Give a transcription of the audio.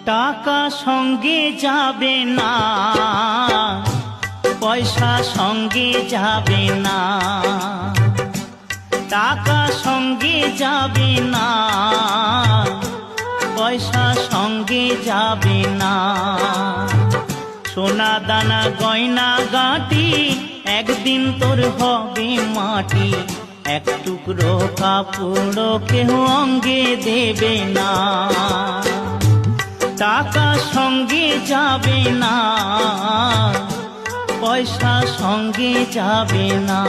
টাকা সঙ্গে যাবে না, পয়সা সঙ্গে যাবে না, টাকা সঙ্গে যাবে না, পয়সা সঙ্গে যাবে না। সোনা দানা গয়না গাঁটি একদিন তোর হবে মাটি, এক টুকরো কাপড় কেহ অঙ্গে দেবে না। টাকা সঙ্গে যাবে না, পয়সা সঙ্গে যাবে না।